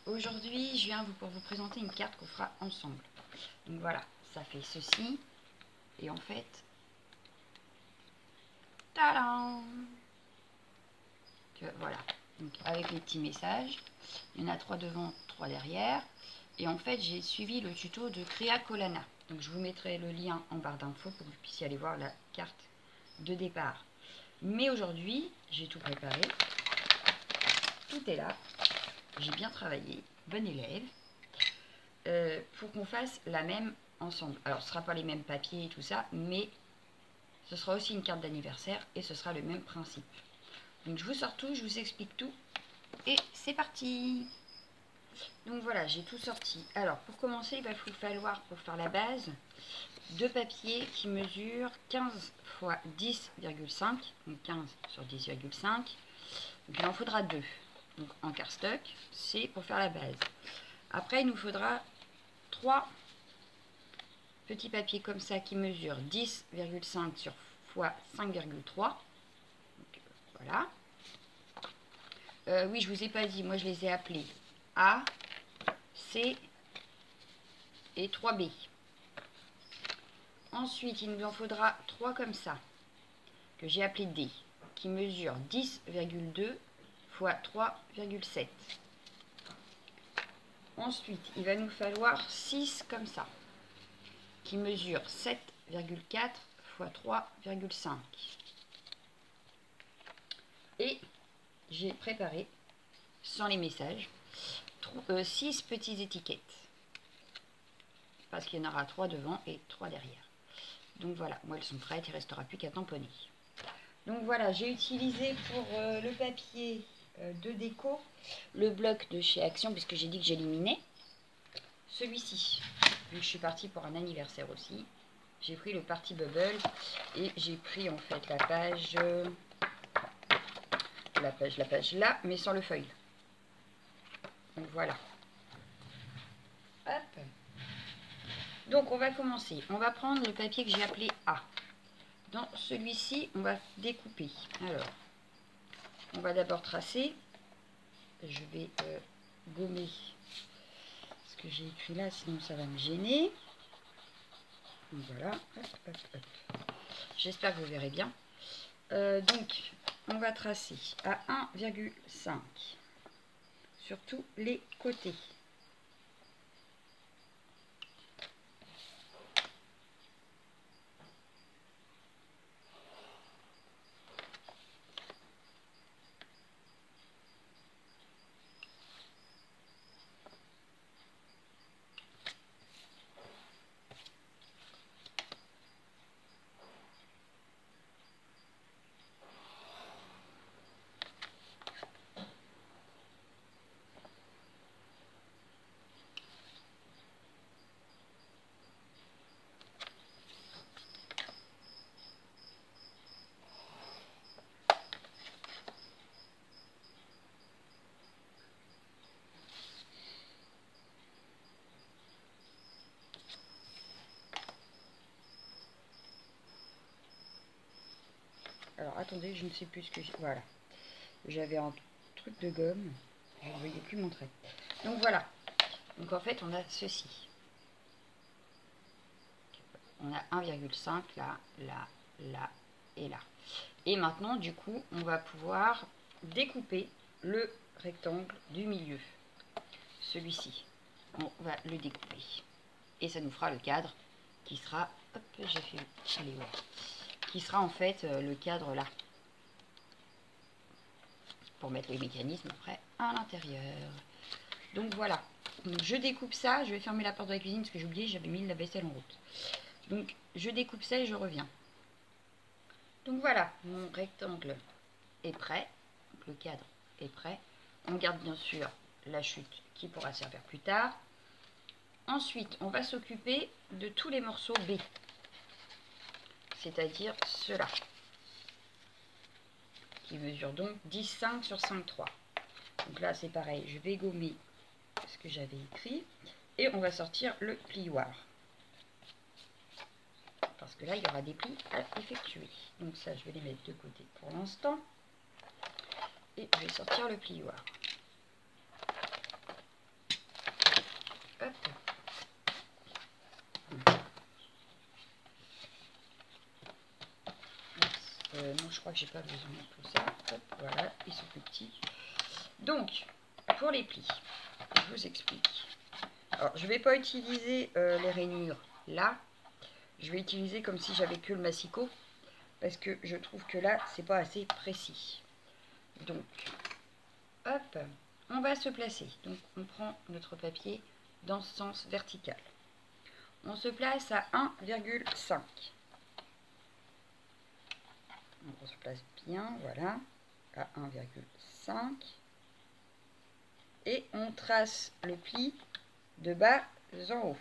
Aujourd'hui, je viens pour vous présenter une carte qu'on fera ensemble. Donc voilà, ça fait ceci. Et en fait, tadam! Voilà, donc avec les petits messages. Il y en a 3 devant, 3 derrière. Et en fait, j'ai suivi le tuto de Créa Colana. Donc je vous mettrai le lien en barre d'infos pour que vous puissiez aller voir la carte de départ. Mais aujourd'hui, j'ai tout préparé. Tout est là. J'ai bien travaillé. Bon élève. Pour qu'on fasse la même ensemble. Alors, ce ne sera pas les mêmes papiers et tout ça, mais ce sera aussi une carte d'anniversaire et ce sera le même principe. Donc, je vous sors tout, je vous explique tout et c'est parti! Donc voilà, j'ai tout sorti. Alors, pour commencer, il va vous falloir, pour faire la base, 2 papiers qui mesurent 15 x 10,5, donc 15 sur 10,5. Donc, il en faudra 2. Donc, en cardstock, c'est pour faire la base. Après, il nous faudra 3 petits papiers comme ça qui mesurent 10,5 sur x 5,3. Voilà. Oui, je vous ai pas dit, moi je les ai appelés A, C et 3B. Ensuite, il nous en faudra 3 comme ça, que j'ai appelé D, qui mesurent 10,2 x 3,7. Ensuite, il va nous falloir 6 comme ça, qui mesurent 7,4 x 3,5. Et j'ai préparé, sans les messages, 6 petites étiquettes. Parce qu'il y en aura 3 devant et 3 derrière. Donc voilà, moi elles sont prêtes, il ne restera plus qu'à tamponner. Donc voilà, j'ai utilisé pour le papier de déco, le bloc de chez Action, puisque j'ai dit que j'éliminais. Celui-ci, vu que je suis partie pour un anniversaire aussi, j'ai pris le Party Bubble et j'ai pris en fait la page là, mais sans le foil. Donc voilà. Hop. Donc on va commencer. On va prendre le papier que j'ai appelé A. Dans celui-ci, on va découper. Alors, on va d'abord tracer. Je vais gommer ce que j'ai écrit là, sinon ça va me gêner. Donc voilà. Hop, hop, hop. J'espère que vous verrez bien. Donc, on va tracer à 1,5 sur tous les côtés. Alors attendez, je ne sais plus ce que j'ai. Voilà. J'avais un truc de gomme. Je ne voyais plus mon trait. Donc voilà. Donc en fait, on a ceci. On a 1,5 là, là, là et là. Et maintenant, du coup, on va pouvoir découper le rectangle du milieu. Celui-ci. On va le découper. Et ça nous fera le cadre qui sera... Hop, j'ai fait... Allez, ouais. Qui sera en fait le cadre là. Pour mettre les mécanismes après à l'intérieur. Donc voilà. Donc, je découpe ça. Je vais fermer la porte de la cuisine parce que j'ai oublié, j'avais mis la vaisselle en route. Donc je découpe ça et je reviens. Donc voilà, mon rectangle est prêt. Donc, le cadre est prêt. On garde bien sûr la chute qui pourra servir plus tard. Ensuite, on va s'occuper de tous les morceaux B. C'est-à-dire ceux-là. Qui mesure donc 10,5 sur 5,3. Donc là, c'est pareil, je vais gommer ce que j'avais écrit. Et on va sortir le plioir. Parce que là, il y aura des plis à effectuer. Donc ça, je vais les mettre de côté pour l'instant. Et je vais sortir le plioir. non, je crois que j'ai pas besoin de tout ça. Hop, voilà, ils sont plus petits. Donc, pour les plis, je vous explique. Alors, je ne vais pas utiliser les rainures là. Je vais utiliser comme si j'avais que le massicot. Parce que je trouve que là, c'est pas assez précis. Donc, hop, on va se placer. Donc, on prend notre papier dans ce sens vertical. On se place à 1,5. On se place bien, voilà, à 1,5. Et on trace le pli de bas en haut.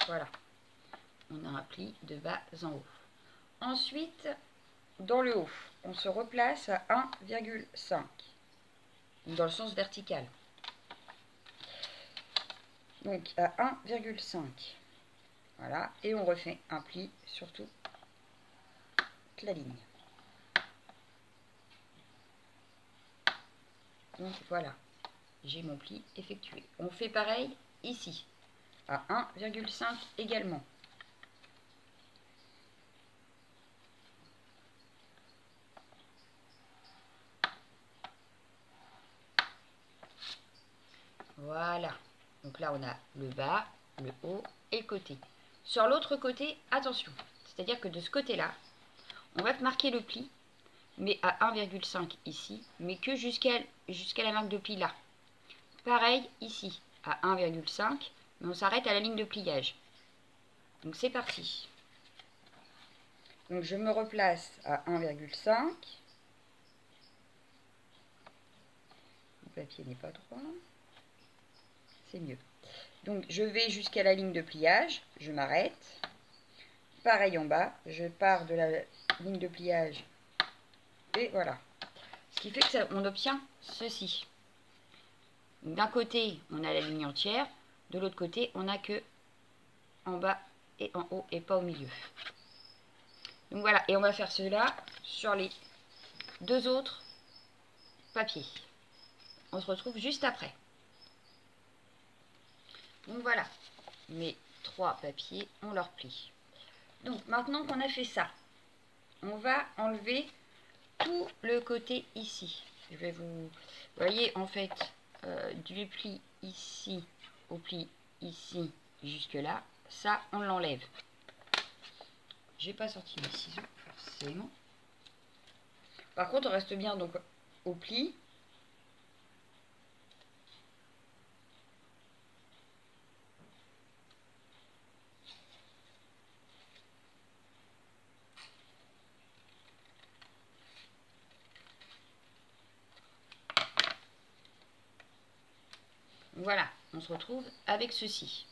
Voilà, on a un pli de bas en haut. Ensuite, dans le haut, on se replace à 1,5, dans le sens vertical. Donc à 1,5. Voilà, et on refait un pli sur toute la ligne. Donc voilà, j'ai mon pli effectué. On fait pareil ici, à 1,5 également. Voilà, donc là on a le bas, le haut et le côté. Sur l'autre côté, attention, c'est-à-dire que de ce côté-là, on va marquer le pli, mais à 1,5 ici, mais que jusqu'à la marque de pli là. Pareil ici, à 1,5, mais on s'arrête à la ligne de pliage. Donc c'est parti. Donc je me replace à 1,5. Le papier n'est pas droit. C'est mieux. Donc je vais jusqu'à la ligne de pliage, je m'arrête. Pareil en bas, je pars de la ligne de pliage et voilà. Ce qui fait que on obtient ceci. D'un côté, on a la ligne entière, de l'autre côté, on n'a que en bas et en haut et pas au milieu. Donc voilà, et on va faire cela sur les deux autres papiers. On se retrouve juste après. Donc voilà, mes trois papiers ont leur pli. Donc maintenant qu'on a fait ça, on va enlever tout le côté ici. Je vais vous voyez en fait du pli ici au pli ici jusque là, ça on l'enlève. J'ai pas sorti mes ciseaux forcément. Par contre on reste bien donc au pli. Voilà, on se retrouve avec ceci.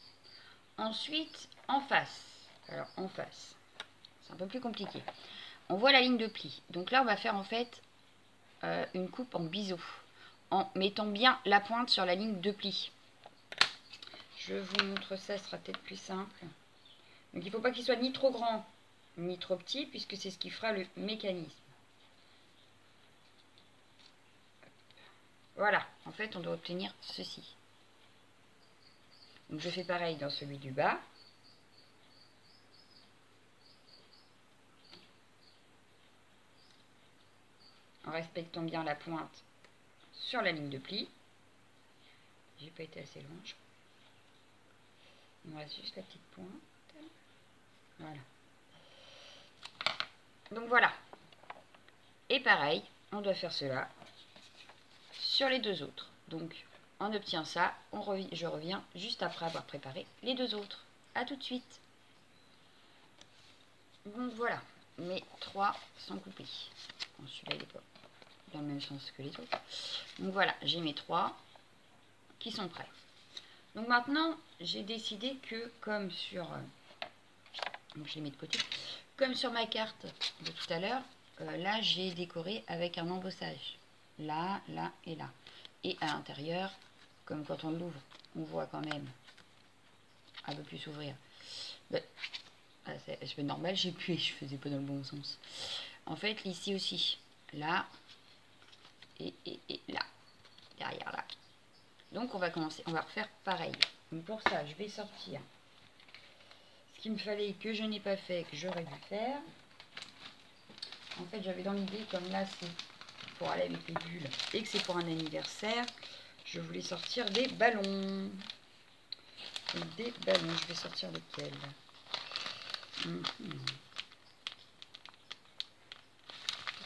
Ensuite, en face. Alors, en face, c'est un peu plus compliqué. On voit la ligne de pli. Donc là, on va faire en fait une coupe en biseau. En mettant bien la pointe sur la ligne de pli. Je vous montre ça, ce sera peut-être plus simple. Donc, il ne faut pas qu'il soit ni trop grand, ni trop petit, puisque c'est ce qui fera le mécanisme. Voilà, en fait, on doit obtenir ceci. Donc je fais pareil dans celui du bas. En respectant bien la pointe sur la ligne de pli. J'ai pas été assez loin, je crois. Il me reste juste la petite pointe. Voilà. Donc voilà. Et pareil, on doit faire cela sur les deux autres. Donc on obtient ça, je reviens juste après avoir préparé les deux autres. A tout de suite. Donc voilà, mes trois sont coupés. Bon, celui-là il n'est pas dans le même sens que les autres. Donc voilà, j'ai mes trois qui sont prêts. Donc maintenant, j'ai décidé que comme sur... donc je les mets de côté. Comme sur ma carte de tout à l'heure, là j'ai décoré avec un embossage. Là, là et là. Et à l'intérieur, comme quand on l'ouvre, on voit quand même un peu plus s'ouvrir. C'est normal, j'ai pu et je faisais pas dans le bon sens. En fait, ici aussi, là et là, derrière là. Donc on va commencer, on va refaire pareil. Donc pour ça, je vais sortir qu'il me fallait, que je n'ai pas fait, que j'aurais dû faire. En fait, j'avais dans l'idée, comme là, c'est pour aller avec les bulles et que c'est pour un anniversaire, je voulais sortir des ballons. Donc, des ballons, je vais sortir lesquels? Je vais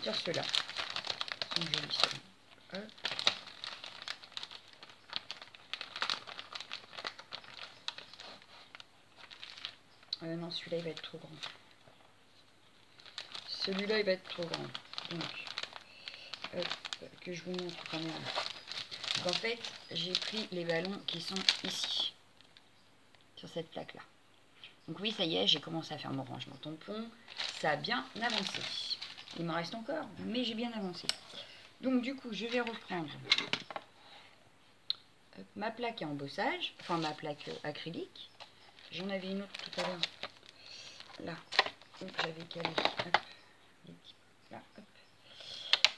sortir ceux-là. Ils sont jolis, ceux-là. Hop. Non, celui-là, il va être trop grand. Celui-là, il va être trop grand. Donc, hop, que je vous montre quand même. Donc, en fait, j'ai pris les ballons qui sont ici, sur cette plaque-là. Donc oui, ça y est, j'ai commencé à faire mon rangement tampon. Ça a bien avancé. Il m'en reste encore, mais j'ai bien avancé. Donc du coup, je vais reprendre ma plaque à embossage, enfin ma plaque acrylique. J'en avais une autre tout à l'heure. Là, où j'avais calé. Hop, les petits, là, hop.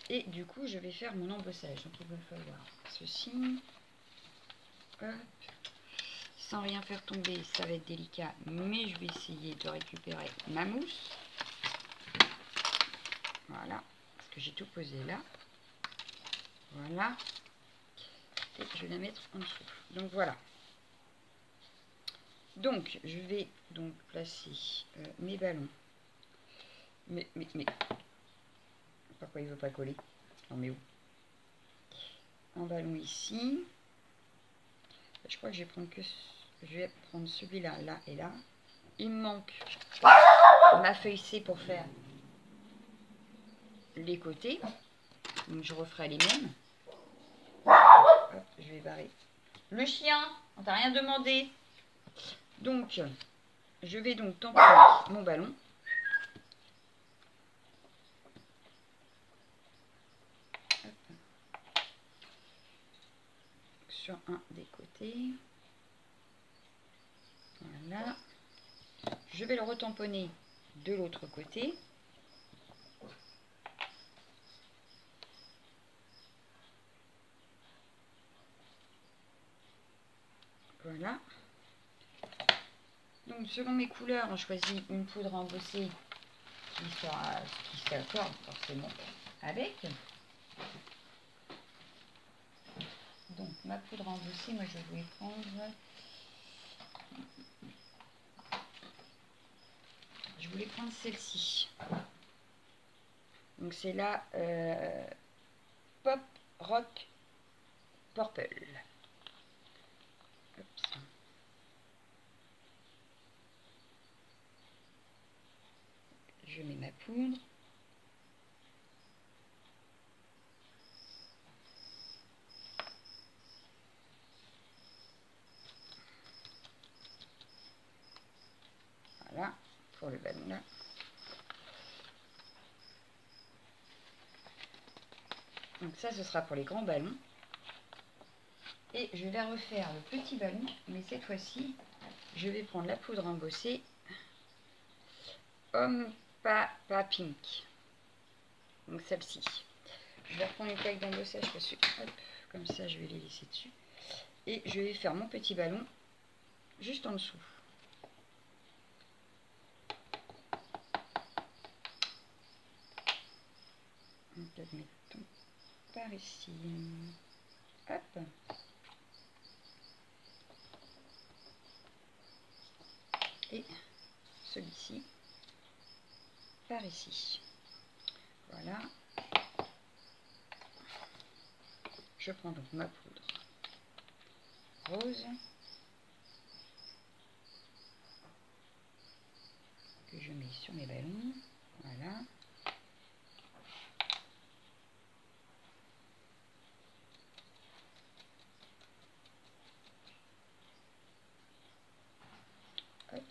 Et du coup, je vais faire mon embossage. Donc il va falloir ceci. Hop. Sans rien faire tomber, ça va être délicat, mais je vais essayer de récupérer ma mousse. Voilà, parce que j'ai tout posé là. Voilà. Et je vais la mettre en dessous. Donc voilà. Donc, je vais donc placer mes ballons. Mais, pourquoi il ne veut pas coller? Non mais où? Un ballon ici. Je crois que je vais prendre que... Je vais prendre celui-là, là et là. Il me manque ma feuille C pour faire les côtés. Donc je referai les mêmes. Hop, je vais barrer. Le chien, on t'a rien demandé. Donc, je vais donc tamponner mon ballon. Hop. Sur un des côtés. Voilà. Je vais le retamponner de l'autre côté. Voilà. Donc selon mes couleurs, on choisit une poudre embossée qui s'accorde forcément avec. Donc ma poudre embossée, moi je voulais prendre... Je voulais prendre celle-ci. Donc c'est la Pop Rock Purple. Oups. Je mets ma poudre. Voilà, pour le ballon là. Donc ça, ce sera pour les grands ballons. Et je vais refaire le petit ballon, mais cette fois-ci, je vais prendre la poudre embossée Homme pas Pink. Donc celle-ci. Je vais reprendre une plaque d'embossage parce que, hop, comme ça, je vais les laisser dessus. Et je vais faire mon petit ballon juste en dessous. Donc, admettons par ici. Hop. Et celui-ci par ici. Voilà. Je prends donc ma poudre rose que je mets sur mes ballons. Voilà. Hop.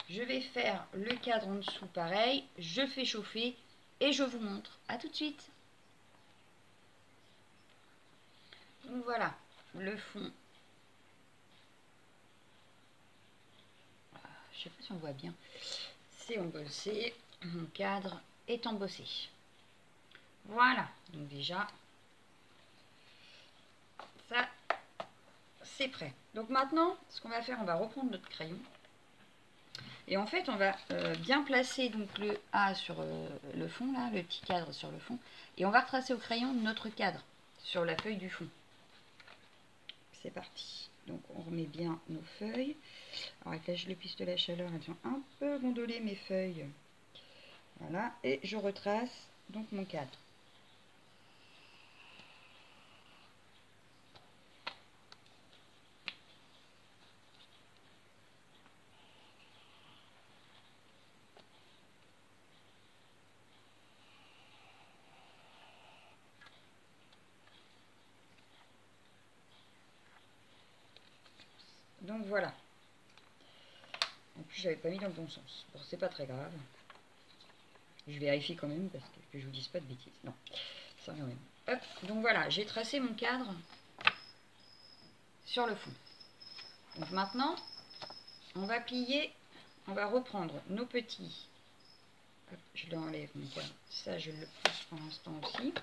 Je vais faire le cadre en dessous pareil, je fais chauffer et je vous montre. À tout de suite. Donc voilà, le fond. Je sais pas si on voit bien. c'est embossé. Mon cadre est embossé. Voilà, donc déjà, ça, c'est prêt. Donc maintenant, ce qu'on va faire, on va reprendre notre crayon. Et en fait, on va bien placer donc le A sur le fond, là, le petit cadre sur le fond. Et on va retracer au crayon notre cadre sur la feuille du fond. C'est parti. Donc on remet bien nos feuilles. Alors avec le piste de la chaleur, elles sont un peu gondolées mes feuilles. Voilà. Et je retrace donc mon cadre. Donc voilà. En plus, j'avais pas mis dans le bon sens. Bon, c'est pas très grave. Je vérifie quand même parce que je vous dise pas de bêtises. Non, ça quand même. Hop. Donc voilà, j'ai tracé mon cadre sur le fond. Donc maintenant, on va plier, on va reprendre nos petits. Hop, je l'enlève mon cadre. Ça, je le pousse pour l'instant aussi.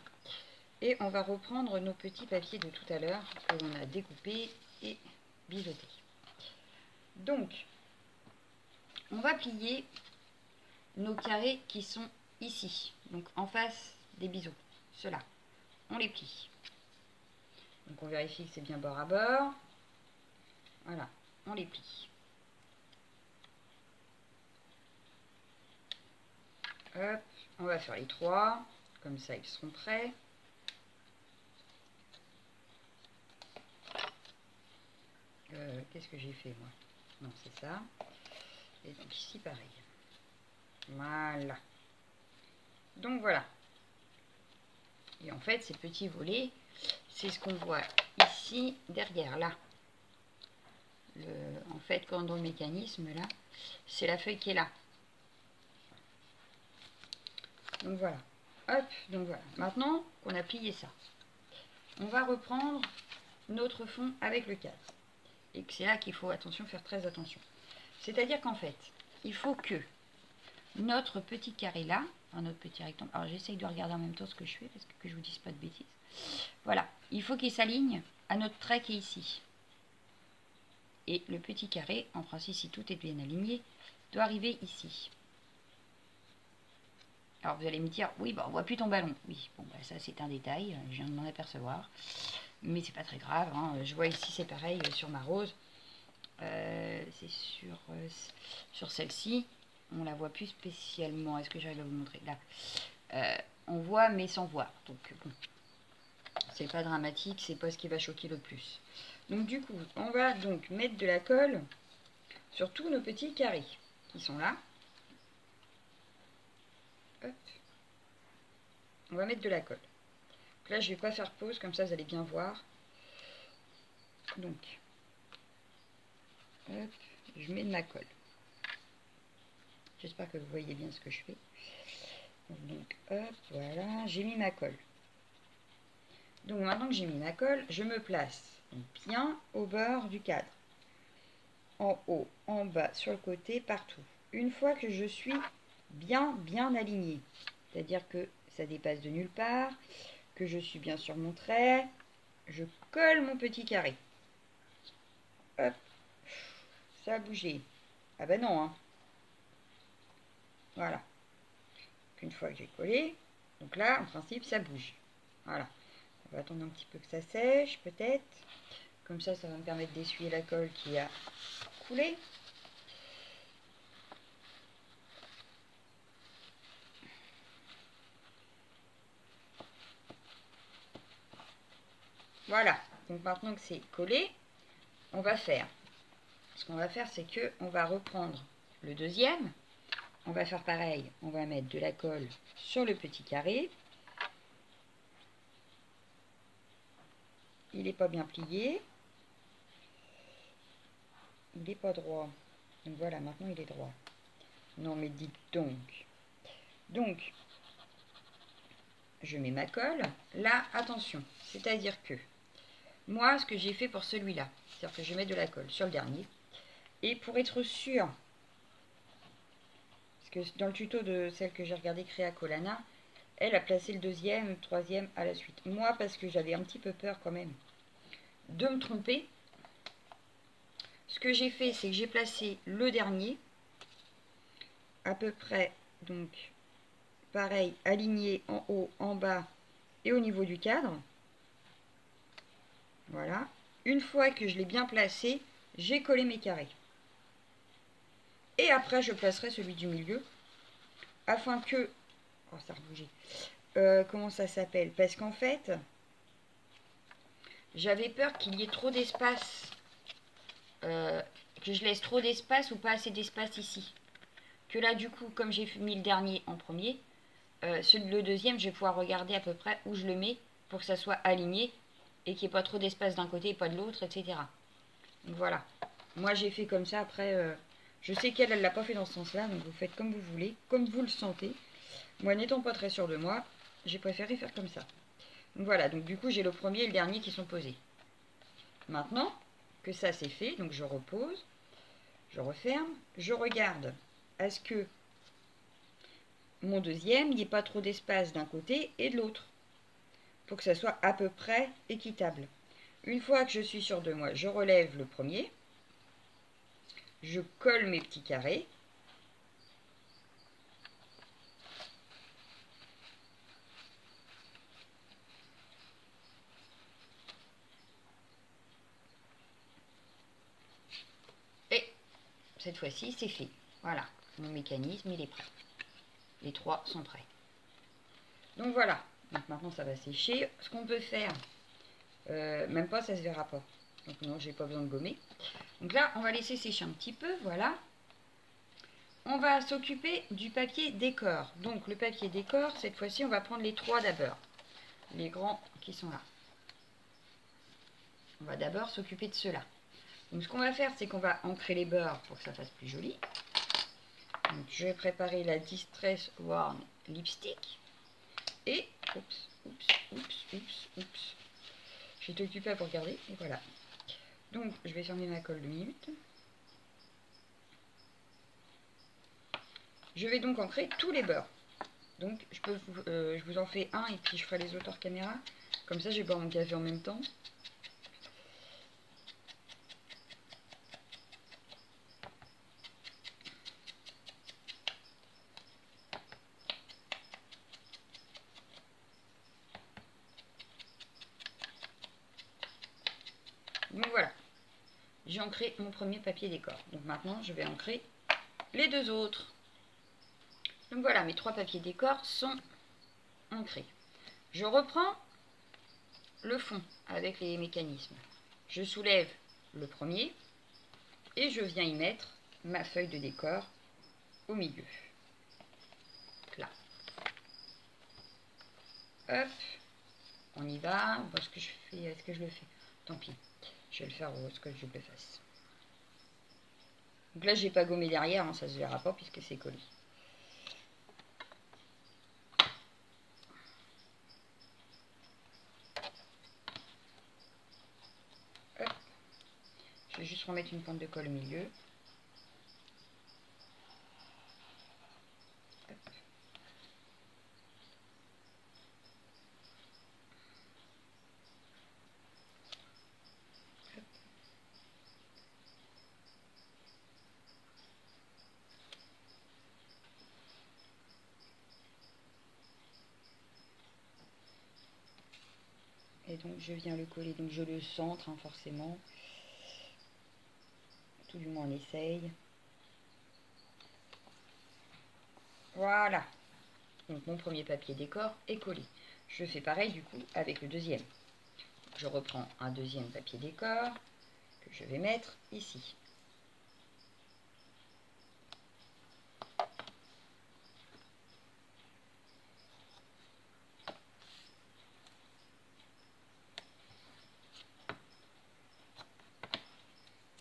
Et on va reprendre nos petits papiers de tout à l'heure que l'on a découpés et biseautés. Donc, on va plier nos carrés qui sont ici, donc en face des biseaux. Ceux-là, on les plie. Donc on vérifie que c'est bien bord à bord. Voilà, on les plie. Hop, on va faire les trois, comme ça ils seront prêts. Qu'est-ce que j'ai fait moi? Non, c'est ça. Et donc ici pareil. Voilà. Donc voilà. Et en fait, ces petits volets, c'est ce qu'on voit ici, derrière, là. En fait, quand dans le mécanisme, là, c'est la feuille qui est là. Donc voilà. Hop, donc voilà. Maintenant qu'on a plié ça, on va reprendre notre fond avec le cadre. Et que c'est là qu'il faut, attention, faire très attention. C'est-à-dire qu'en fait, il faut que notre petit carré là, enfin notre petit rectangle, alors j'essaye de regarder en même temps ce que je fais, parce que je vous dise pas de bêtises. Voilà, il faut qu'il s'aligne à notre trait qui est ici. Et le petit carré, en principe, si tout est bien aligné, doit arriver ici. Alors vous allez me dire, oui, bah, on voit plus ton ballon. Oui, bon, bah, ça c'est un détail, je viens de m'en apercevoir. Mais c'est pas très grave, hein. Je vois ici, c'est pareil sur ma rose. C'est sur celle-ci, on la voit plus spécialement. Est-ce que j'arrive à vous montrer? Là, on voit mais sans voir. Donc bon, c'est pas dramatique, c'est pas ce qui va choquer le plus. Donc du coup, on va donc mettre de la colle sur tous nos petits carrés qui sont là. Hop. On va mettre de la colle. Donc là, je vais pas faire pause, comme ça vous allez bien voir. Donc, hop, je mets de ma colle. J'espère que vous voyez bien ce que je fais. Donc, hop, voilà, j'ai mis ma colle. Donc, maintenant que j'ai mis ma colle, je me place bien au bord du cadre. En haut, en bas, sur le côté, partout. Une fois que je suis bien alignée, c'est-à-dire que ça dépasse de nulle part, que je suis bien sur mon trait, je colle mon petit carré. Hop, ça a bougé. Ah ben non, hein. Voilà. Une fois que j'ai collé, donc là, en principe, ça bouge. Voilà. On va attendre un petit peu que ça sèche, peut-être. Comme ça, ça va me permettre d'essuyer la colle qui a coulé. Voilà. Donc maintenant que c'est collé, on va faire. Ce qu'on va faire, c'est que on va reprendre le deuxième. On va faire pareil. On va mettre de la colle sur le petit carré. Il n'est pas bien plié. Il n'est pas droit. Donc voilà, maintenant il est droit. Non mais dites donc. Donc, je mets ma colle. Là, attention. C'est-à-dire que moi, ce que j'ai fait pour celui-là, c'est-à-dire que je mets de la colle sur le dernier. Et pour être sûr, parce que dans le tuto de celle que j'ai regardé Créa Colana, elle a placé le deuxième, le troisième à la suite. Moi, parce que j'avais un petit peu peur quand même de me tromper, ce que j'ai fait, c'est que j'ai placé le dernier, à peu près, donc, pareil, aligné en haut, en bas et au niveau du cadre. Voilà. Une fois que je l'ai bien placé, j'ai collé mes carrés. Et après, je placerai celui du milieu, afin que... Oh, ça a rebougé. Comment ça s'appelle? Parce qu'en fait, j'avais peur qu'il y ait trop d'espace, que je laisse trop d'espace ou pas assez d'espace ici. Que là, du coup, comme j'ai mis le dernier en premier, le deuxième, je vais pouvoir regarder à peu près où je le mets pour que ça soit aligné et qu'il n'y ait pas trop d'espace d'un côté et pas de l'autre, etc. Donc voilà. Moi, j'ai fait comme ça. Après, je sais qu'elle, elle ne l'a pas fait dans ce sens-là, donc vous faites comme vous voulez, comme vous le sentez. Moi, n'étant pas très sûre de moi, j'ai préféré faire comme ça. Donc voilà, donc du coup, j'ai le premier et le dernier qui sont posés. Maintenant que ça c'est fait, donc je repose, je referme, je regarde à ce que mon deuxième, il n'y ait pas trop d'espace d'un côté et de l'autre, pour que ça soit à peu près équitable. Une fois que je suis sûre de moi, je relève le premier, je colle mes petits carrés, et cette fois-ci c'est fait. Voilà, mon mécanisme il est prêt. Les trois sont prêts. Donc voilà, donc maintenant ça va sécher. Ce qu'on peut faire, même pas, ça se verra pas. Donc non, j'ai pas besoin de gommer. Donc là, on va laisser sécher un petit peu, voilà. On va s'occuper du papier décor. Donc le papier décor, cette fois-ci, on va prendre les trois d'abord. Les grands qui sont là. On va d'abord s'occuper de ceux-là. Donc ce qu'on va faire, c'est qu'on va ancrer les bords pour que ça fasse plus joli. Donc je vais préparer la Distress Worn Lipstick. Et, oups. J'étais occupée à regarder, et voilà. Donc je vais fermer ma colle 2 minutes. Je vais donc ancrer tous les bords. Donc je vous en fais un et puis je ferai les autres hors caméra. Comme ça, je vais boire mon café en même temps. Donc voilà, j'ai ancré mon premier papier décor. Donc maintenant, je vais ancrer les deux autres. Donc voilà, mes trois papiers décor sont ancrés. Je reprends le fond avec les mécanismes. Je soulève le premier et je viens y mettre ma feuille de décor au milieu. Là. Hop, on y va. Est-ce que je fais, est-ce que je le fais? Tant pis, je vais le faire où est-ce que je le fasse. Donc là, j'ai pas gommé derrière, hein, ça se verra pas puisque c'est collé. Hop. Je vais juste remettre une pointe de colle au milieu. Hop. Hop. Et donc je viens le coller, donc je le centre hein, forcément. Tout du moins on essaye. Voilà. Donc mon premier papier décor est collé. Je fais pareil du coup avec le deuxième. Je reprends un deuxième papier décor que je vais mettre ici.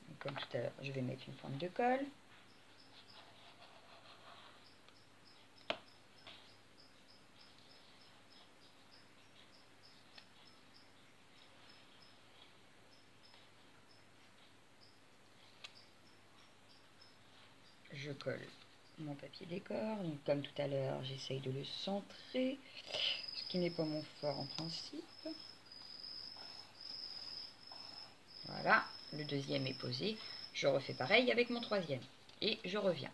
Donc, comme tout à l'heure, je vais mettre une pointe de colle. Je colle mon papier décor. Donc, comme tout à l'heure, j'essaye de le centrer, ce qui n'est pas mon fort en principe. Voilà, le deuxième est posé. Je refais pareil avec mon troisième. Et je reviens.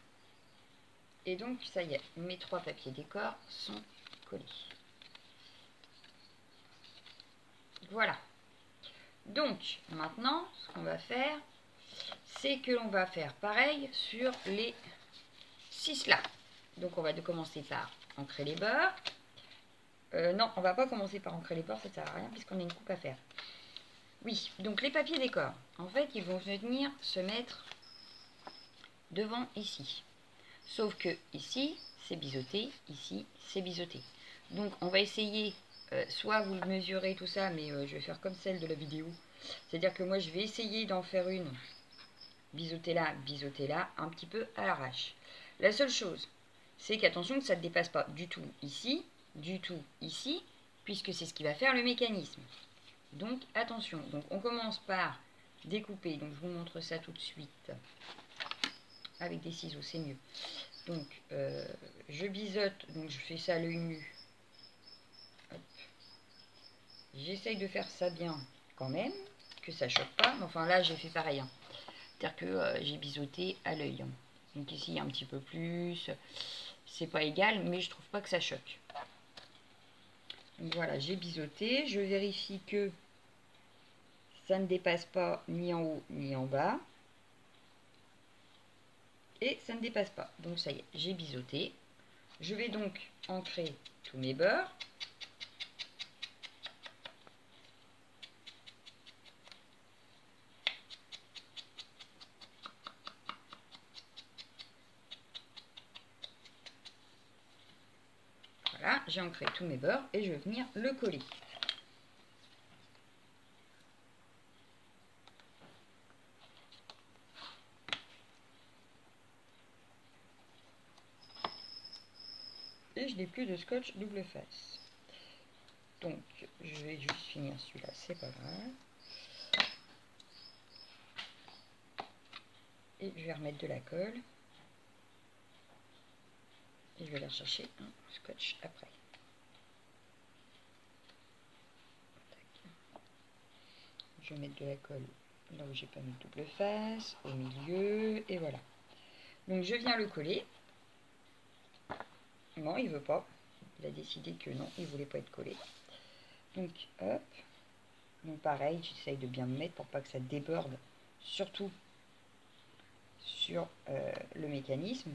Et donc, ça y est, mes 3 papiers décor sont collés. Voilà. Donc, maintenant, ce qu'on va faire, c'est que l'on va faire pareil sur les 6 là. Donc, on va commencer par ancrer les bords. Non, on va pas commencer par ancrer les bords, ça ne sert à rien puisqu'on a une coupe à faire. Oui, donc les papiers décor, en fait, ils vont venir se mettre devant ici. Sauf que ici, c'est biseauté, ici, c'est biseauté. Donc, on va essayer, soit vous le mesurez tout ça, mais je vais faire comme celle de la vidéo. C'est-à-dire que moi, je vais essayer d'en faire une biseauté là, un petit peu à l'arrache. La seule chose, c'est qu'attention que ça ne dépasse pas du tout ici, puisque c'est ce qui va faire le mécanisme. Donc, attention. Donc, on commence par découper. Donc, je vous montre ça tout de suite. Avec des ciseaux, c'est mieux. Donc, je biseaute, donc je fais ça à l'œil nu. J'essaye de faire ça bien quand même, que ça choque pas. Mais enfin là, j'ai fait pareil. Hein. C'est-à-dire que j'ai biseauté à l'œil. Hein. Donc ici, un petit peu plus. C'est pas égal, mais je trouve pas que ça choque. Donc voilà, j'ai biseauté. Je vérifie que ça ne dépasse pas ni en haut ni en bas. Et ça ne dépasse pas. Donc ça y est, j'ai biseauté. Je vais donc ancrer tous mes beurres. Voilà, j'ai ancré tous mes beurres et je vais venir le coller. Et je n'ai plus de scotch double face. Donc, je vais juste finir celui-là, c'est pas grave. Et je vais remettre de la colle. Et je vais aller chercher un scotch après. Je vais mettre de la colle là où j'ai pas mis de double face, au milieu, et voilà. Donc, je viens le coller. Non, il veut pas. Il a décidé que non, il voulait pas être collé. Donc, hop. Donc, pareil, j'essaye de bien me mettre pour pas que ça déborde, surtout sur le mécanisme.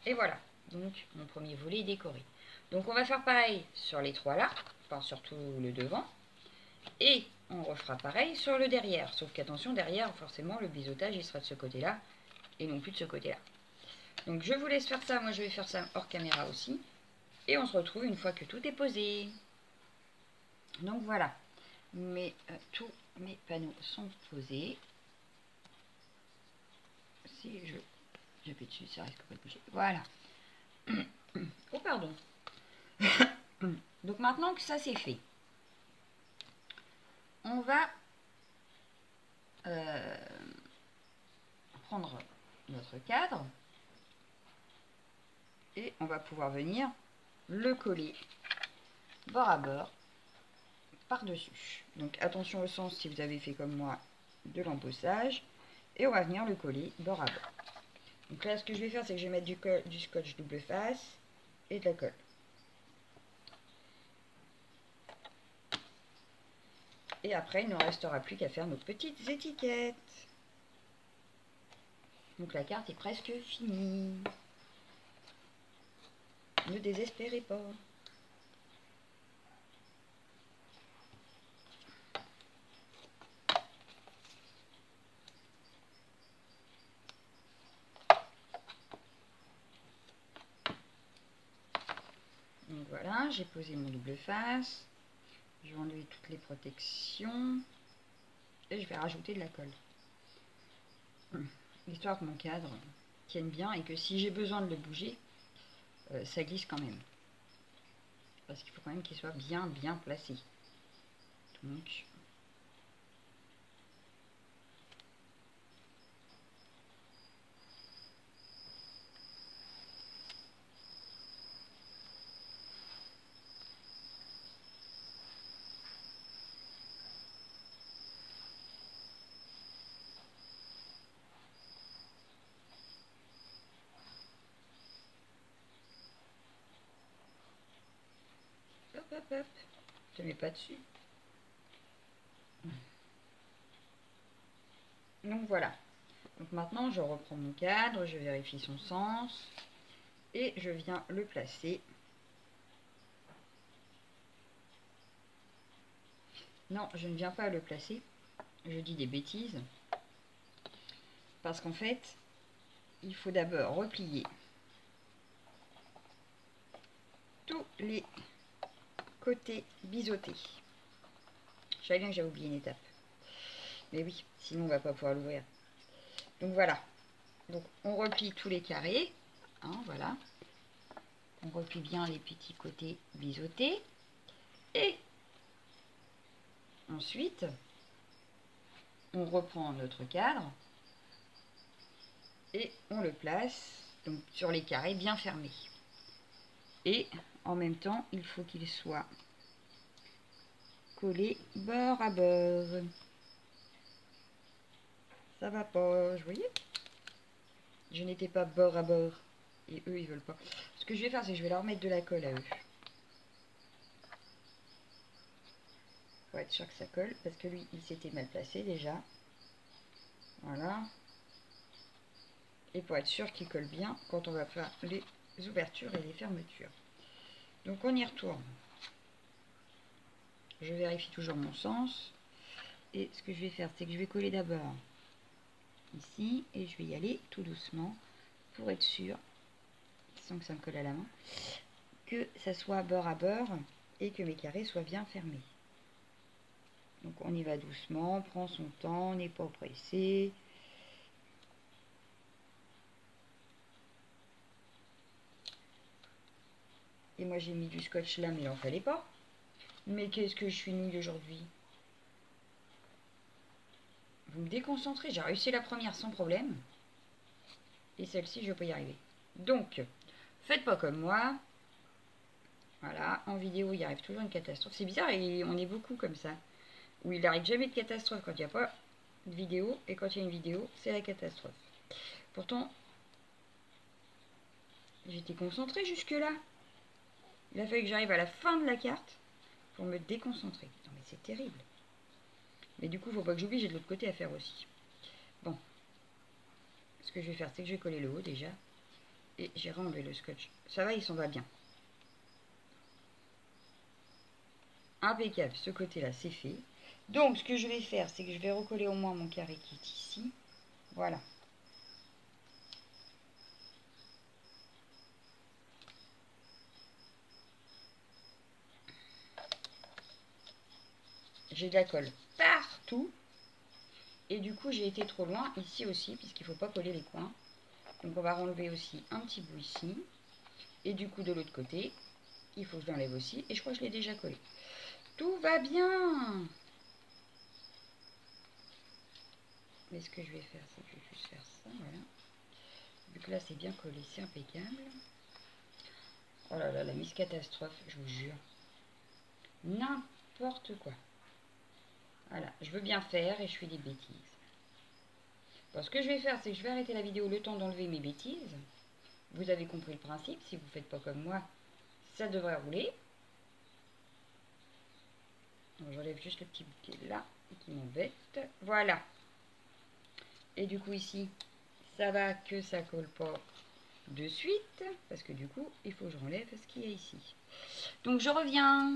Et voilà. Donc, mon premier volet est décoré. Donc, on va faire pareil sur les 3 là, enfin, surtout le devant. Et on refera pareil sur le derrière. Sauf qu'attention, derrière, forcément, le biseautage, il sera de ce côté-là et non plus de ce côté-là. Donc, je vous laisse faire ça. Moi, je vais faire ça hors caméra aussi. Et on se retrouve une fois que tout est posé. Donc, voilà. Tous mes panneaux sont posés. Si j'appuie dessus, ça risque pas de bouger. Voilà. Oh, pardon. Donc, maintenant que ça c'est fait, on va prendre notre cadre et on va pouvoir venir le coller bord à bord par-dessus. Donc attention au sens si vous avez fait comme moi de l'embossage et on va venir le coller bord à bord. Donc là ce que je vais faire c'est que je vais mettre du scotch double face et de la colle. Et après il ne restera plus qu'à faire nos petites étiquettes. Donc la carte est presque finie. Ne désespérez pas. Donc voilà, j'ai posé mon double face. Je vais enlever toutes les protections. Et je vais rajouter de la colle. Histoire que mon cadre tienne bien et que si j'ai besoin de le bouger, ça glisse quand même. Parce qu'il faut quand même qu'il soit bien placé. Donc, hop. Je ne mets pas dessus. Donc voilà. Donc maintenant, je reprends mon cadre, je vérifie son sens et je viens le placer. Non, je ne viens pas le placer. Je dis des bêtises. Parce qu'en fait, il faut d'abord replier tous les côtés biseautés. Je savais bien que j'avais oublié une étape. Mais oui, sinon on va pas pouvoir l'ouvrir. Donc voilà. Donc on replie tous les carrés. Hein, voilà. On replie bien les petits côtés biseautés. Et ensuite, on reprend notre cadre. Et on le place donc sur les carrés bien fermés. Et en même temps, il faut qu'il soit collé bord à bord. Ça va pas, vous voyez? Je n'étais pas bord à bord. Et eux, ils veulent pas. Ce que je vais faire, c'est que je vais leur mettre de la colle à eux. Pour être sûr que ça colle. Parce que lui, il s'était mal placé déjà. Voilà. Et pour être sûr qu'il colle bien quand on va faire les ouvertures et les fermetures. Donc on y retourne. Je vérifie toujours mon sens. Et ce que je vais faire, c'est que je vais coller d'abord ici. Et je vais y aller tout doucement pour être sûr, sans que ça me colle à la main, que ça soit bord à bord et que mes carrés soient bien fermés. Donc on y va doucement, on prend son temps, on n'est pas pressé. Et moi j'ai mis du scotch là, mais il n'en fallait pas. Mais qu'est-ce que je suis nulle aujourd'hui. Vous me déconcentrez, j'ai réussi la première sans problème. Et celle-ci, je ne vais pas y arriver. Donc, faites pas comme moi. Voilà, en vidéo, il arrive toujours une catastrophe. C'est bizarre, et on est beaucoup comme ça. Où il n'arrive jamais de catastrophe quand il n'y a pas de vidéo. Et quand il y a une vidéo, c'est la catastrophe. Pourtant, j'étais concentrée jusque-là. Il a fallu que j'arrive à la fin de la carte pour me déconcentrer. Non mais c'est terrible. Mais du coup, il ne faut pas que j'oublie, j'ai de l'autre côté à faire aussi. Bon. Ce que je vais faire, c'est que je vais coller le haut déjà. Et j'ai renlevé le scotch. Ça va, il s'en va bien. Impeccable, ce côté-là, c'est fait. Donc, ce que je vais faire, c'est que je vais recoller au moins mon carré qui est ici. Voilà. J'ai de la colle partout. Et du coup, j'ai été trop loin ici aussi, puisqu'il ne faut pas coller les coins. Donc, on va renlever aussi un petit bout ici. Et du coup, de l'autre côté, il faut que je l'enlève aussi. Et je crois que je l'ai déjà collé. Tout va bien. Mais ce que je vais faire, c'est que je vais juste faire ça, voilà. Vu que là, c'est bien collé, c'est impeccable. Oh là là, la mise catastrophe, je vous jure. N'importe quoi. Voilà, je veux bien faire et je fais des bêtises. Bon, ce que je vais faire, c'est que je vais arrêter la vidéo le temps d'enlever mes bêtises. Vous avez compris le principe. Si vous ne faites pas comme moi, ça devrait rouler. J'enlève juste le petit bout qui est là et qui m'embête. Voilà. Et du coup, ici, ça va que ça colle pas de suite. Parce que du coup, il faut que je relève ce qu'il y a ici. Donc, je reviens.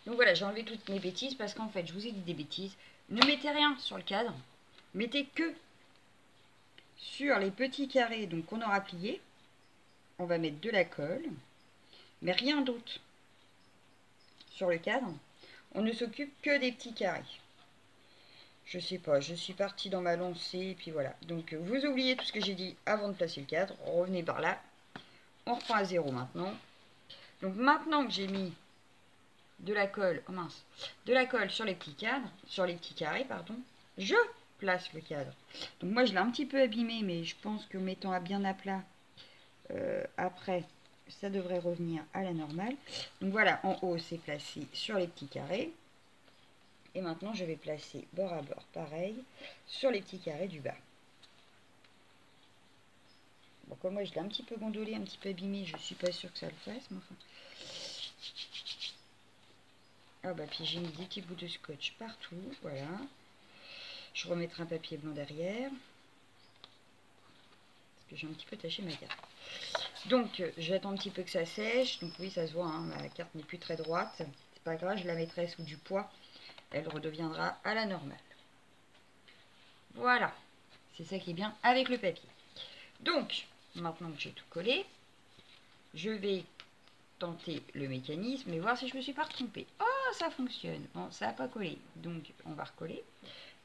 Donc voilà, j'ai enlevé toutes mes bêtises parce qu'en fait, je vous ai dit des bêtises. Ne mettez rien sur le cadre. Mettez que sur les petits carrés donc qu'on aura pliés. On va mettre de la colle, mais rien d'autre sur le cadre. On ne s'occupe que des petits carrés. Je sais pas, je suis partie dans ma lancée, et puis voilà. Donc vous oubliez tout ce que j'ai dit avant de placer le cadre. Revenez par là. On reprend à zéro maintenant. Donc maintenant que j'ai mis de la colle, oh mince, de la colle sur les petits cadres, sur les petits carrés, pardon, je place le cadre. Donc moi je l'ai un petit peu abîmé, mais je pense que mettant bien à plat après, ça devrait revenir à la normale. Donc voilà, en haut c'est placé sur les petits carrés. Et maintenant je vais placer bord à bord pareil sur les petits carrés du bas. Bon, comme moi je l'ai un petit peu gondolé, un petit peu abîmé, je suis pas sûre que ça le fasse, mais enfin. Ah bah puis j'ai mis des petits bouts de scotch partout, voilà. Je remettrai un papier blanc derrière. Parce que j'ai un petit peu taché ma carte. Donc j'attends un petit peu que ça sèche. Donc oui, ça se voit, hein, ma carte n'est plus très droite. C'est pas grave, je la mettrai sous du poids. Elle redeviendra à la normale. Voilà. C'est ça qui est bien avec le papier. Donc, maintenant que j'ai tout collé, je vais tenter le mécanisme et voir si je ne me suis pas retrompée. Oh, ça fonctionne. Bon, ça n'a pas collé. Donc, on va recoller.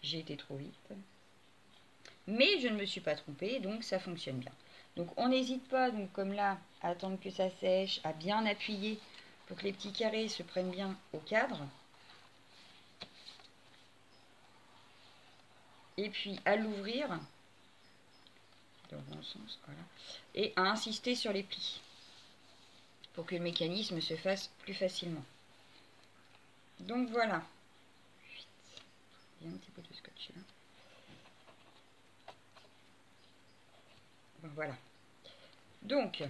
J'ai été trop vite. Mais je ne me suis pas trompée, donc ça fonctionne bien. Donc, on n'hésite pas, donc comme là, à attendre que ça sèche, à bien appuyer pour que les petits carrés se prennent bien au cadre. Et puis, à l'ouvrir, dans le bon sens, voilà, et à insister sur les plis pour que le mécanisme se fasse plus facilement. Donc voilà. Il y a un petit peu de scotch là. Bon, voilà. Donc,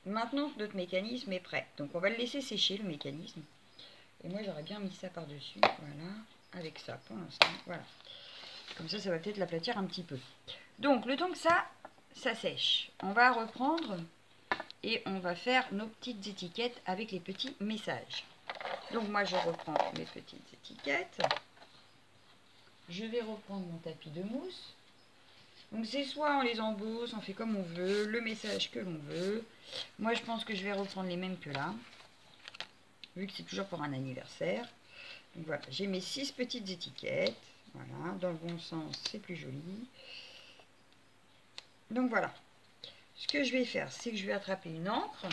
maintenant notre mécanisme est prêt. Donc on va le laisser sécher, le mécanisme. Et moi j'aurais bien mis ça par-dessus. Voilà. Avec ça pour l'instant. Voilà. Comme ça va peut-être l'aplatir un petit peu. Donc le temps que ça sèche, on va reprendre et on va faire nos petites étiquettes avec les petits messages. Donc moi je reprends mes petites étiquettes. Je vais reprendre mon tapis de mousse. Donc c'est soit on les embosse, on fait comme on veut, le message que l'on veut. Moi je pense que je vais reprendre les mêmes que là, vu que c'est toujours pour un anniversaire. Donc voilà, j'ai mes 6 petites étiquettes. Voilà, dans le bon sens, c'est plus joli. Donc voilà. Ce que je vais faire, c'est que je vais attraper une encre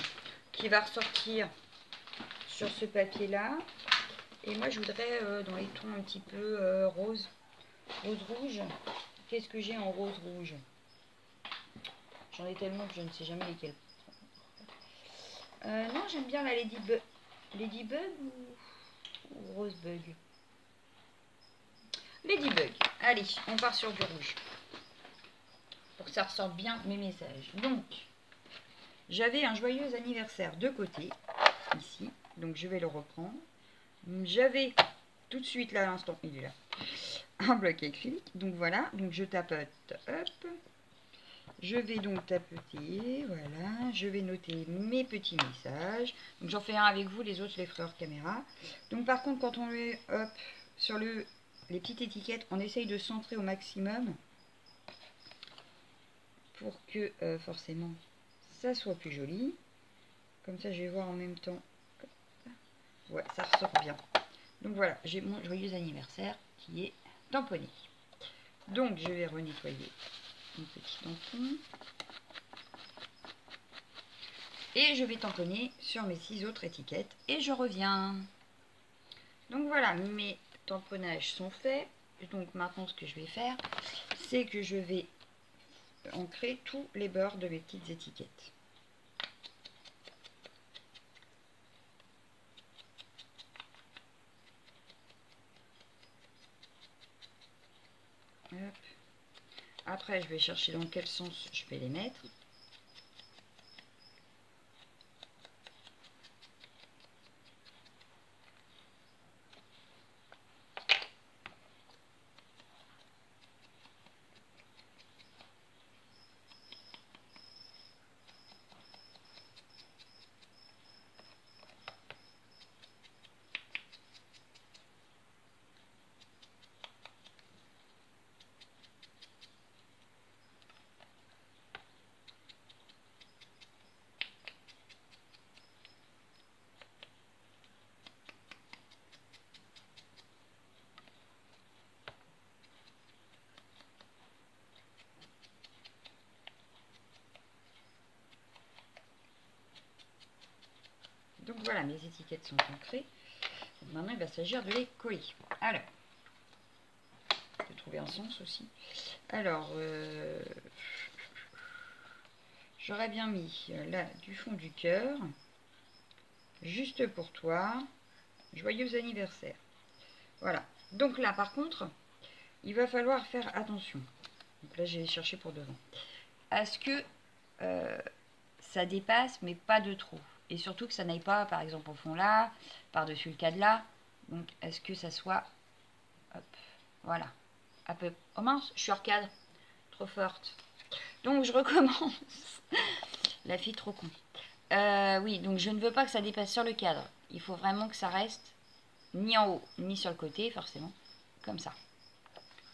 qui va ressortir sur ce papier-là. Et moi je voudrais dans les tons un petit peu rose, rose-rouge. Qu'est-ce que j'ai en rose-rouge? J'en ai tellement que je ne sais jamais lesquels. Non, j'aime bien la Ladybug. Ladybug ou Rosebug? Ladybug. Allez, on part sur du rouge. Pour que ça ressorte bien mes messages. Donc, j'avais un joyeux anniversaire de côté, ici. Donc, je vais le reprendre. J'avais tout de suite, là, à l'instant, il est là, un bloc acrylique. Donc, voilà. Donc, je tapote. Hop. Je vais donc tapoter, voilà, je vais noter mes petits messages. Donc j'en fais un avec vous, les autres je les ferai hors caméra. Donc par contre quand on est hop, sur les petites étiquettes, on essaye de centrer au maximum pour que forcément ça soit plus joli. Comme ça je vais voir en même temps. Ouais, ça ressort bien. Donc voilà, j'ai mon joyeux anniversaire qui est tamponné. Donc je vais renettoyer mon petit tampon. Et je vais tamponner sur mes 6 autres étiquettes et je reviens. Donc voilà, mes tamponnages sont faits. Donc maintenant ce que je vais faire, c'est que je vais ancrer tous les bords de mes petites étiquettes. Hop. Après je vais chercher dans quel sens je vais les mettre. Donc voilà, mes étiquettes sont ancrées. Donc maintenant, il va s'agir de les coller. Alors, de trouver un sens aussi. Alors, j'aurais bien mis là du fond du cœur. Juste pour toi. Joyeux anniversaire. Voilà. Donc là, par contre, il va falloir faire attention. Donc là, j'ai cherché pour devant. À ce que ça dépasse, mais pas de trop. et surtout que ça n'aille pas, par exemple, au fond là, par-dessus le cadenas. Donc, est-ce que ça soit... Hop, voilà. Un peu... Oh mince, je suis hors cadre. Trop forte. Donc, je recommence. La fille trop con. Oui, donc je ne veux pas que ça dépasse sur le cadre. Il faut vraiment que ça reste ni en haut, ni sur le côté, forcément. Comme ça.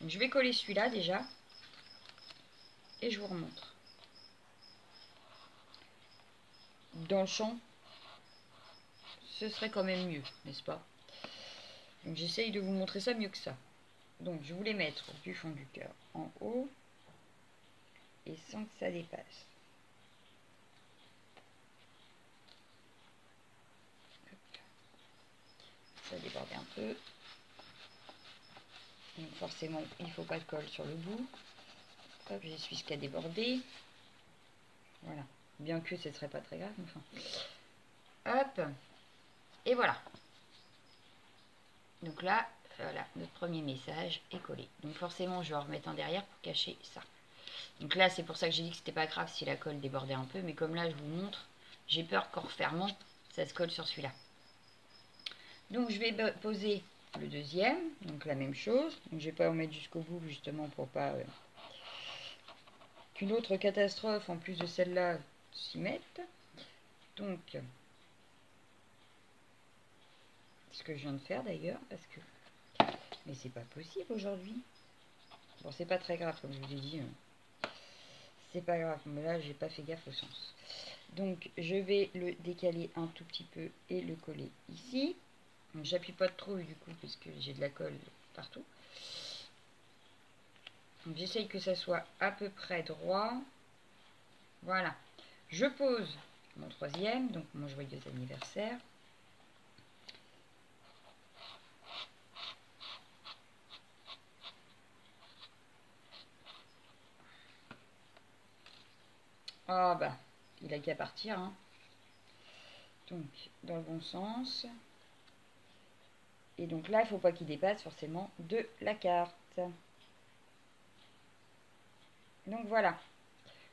Donc, je vais coller celui-là déjà. Et je vous remontre. Dans le champ, ce serait quand même mieux, n'est-ce pas? Donc j'essaye de vous montrer ça mieux que ça. Donc je voulais mettre du fond du cœur en haut et sans que ça dépasse. Ça déborde un peu. Donc forcément, il ne faut pas de colle sur le bout. Hop, j'essuie ce qui a débordé. Voilà. Bien que ce ne serait pas très grave. Enfin. Hop. Et voilà. Donc là, voilà, notre premier message est collé. Donc forcément, je vais en remettre un derrière pour cacher ça. Donc là, c'est pour ça que j'ai dit que c'était pas grave si la colle débordait un peu. Mais comme là, je vous montre, j'ai peur qu'en refermant, ça se colle sur celui-là. Donc je vais poser le deuxième. Donc la même chose. Donc je vais pas en mettre jusqu'au bout justement pour pas qu'une autre catastrophe en plus de celle-là s'y mette. Donc, ce que je viens de faire d'ailleurs, parce que... Mais c'est pas possible aujourd'hui. Bon, c'est pas très grave, comme je vous ai dit. C'est pas grave, mais là, j'ai pas fait gaffe au sens. Donc, je vais le décaler un tout petit peu et le coller ici. Donc, j'appuie pas trop du coup, parce que j'ai de la colle partout. Donc, j'essaye que ça soit à peu près droit. Voilà. Je pose mon troisième, donc mon joyeux anniversaire. Ah bah, il a qu'à partir. Hein. Donc, dans le bon sens. Et donc là, il ne faut pas qu'il dépasse forcément de la carte. Donc voilà.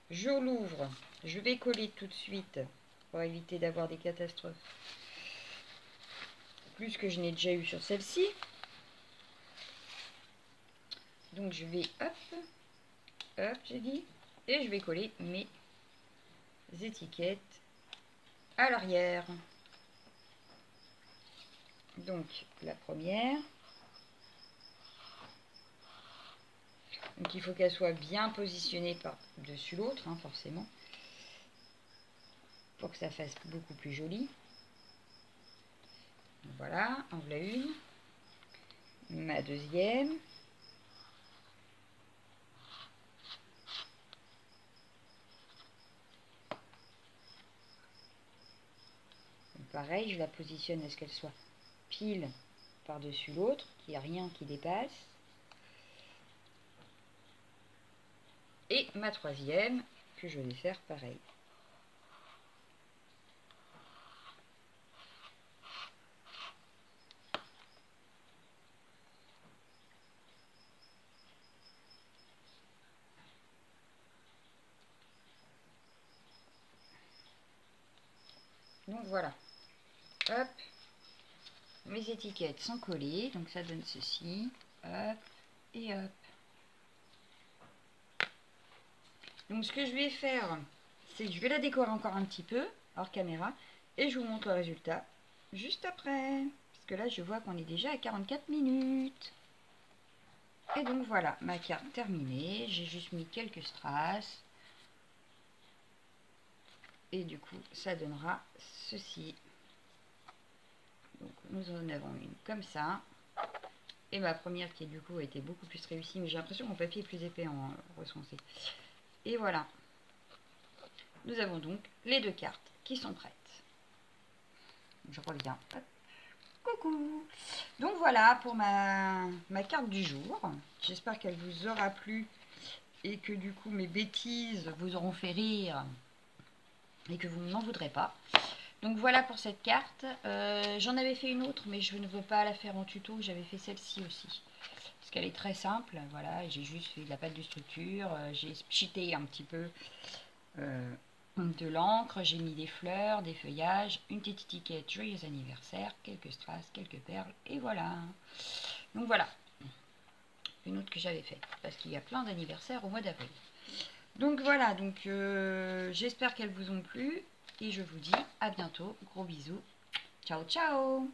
Je l'ouvre. Je vais coller tout de suite pour éviter d'avoir des catastrophes. Plus que je n'ai déjà eu sur celle-ci. Donc je vais, hop, j'ai dit. Et je vais coller mes étiquettes à l'arrière. Donc la première. Donc il faut qu'elle soit bien positionnée par-dessus l'autre, hein, forcément. Pour que ça fasse beaucoup plus joli. Donc voilà, en voilà une. Ma deuxième. Pareil, je la positionne à ce qu'elle soit pile par-dessus l'autre, qu'il n'y a rien qui dépasse. Et ma troisième, que je vais faire pareil. Donc voilà. Hop. Mes étiquettes sont collées, donc ça donne ceci. Hop. Et hop. Donc ce que je vais faire, c'est que je vais la décorer encore un petit peu, hors caméra, et je vous montre le résultat juste après. Parce que là, je vois qu'on est déjà à 44 minutes. Et donc voilà, ma carte terminée. J'ai juste mis quelques strass. Et du coup, ça donnera ceci. Donc nous en avons une comme ça. Et ma première qui du coup a été beaucoup plus réussie. Mais j'ai l'impression que mon papier est plus épais en ressoncé. Et voilà. Nous avons donc les deux cartes qui sont prêtes. Je reviens. Hop. Coucou. Donc voilà pour ma carte du jour. J'espère qu'elle vous aura plu. Et que du coup mes bêtises vous auront fait rire. Et que vous n'en voudrez pas. Donc voilà pour cette carte. J'en avais fait une autre, mais je ne veux pas la faire en tuto. J'avais fait celle-ci aussi. Parce qu'elle est très simple. Voilà, j'ai juste fait de la pâte de structure. J'ai cheaté un petit peu. de l'encre, j'ai mis des fleurs, des feuillages, une petite étiquette joyeux anniversaire, quelques strass, quelques perles, et voilà. Donc voilà, une autre que j'avais faite, parce qu'il y a plein d'anniversaires au mois d'avril. Donc voilà, donc j'espère qu'elles vous ont plu, et je vous dis à bientôt, gros bisous, ciao ciao.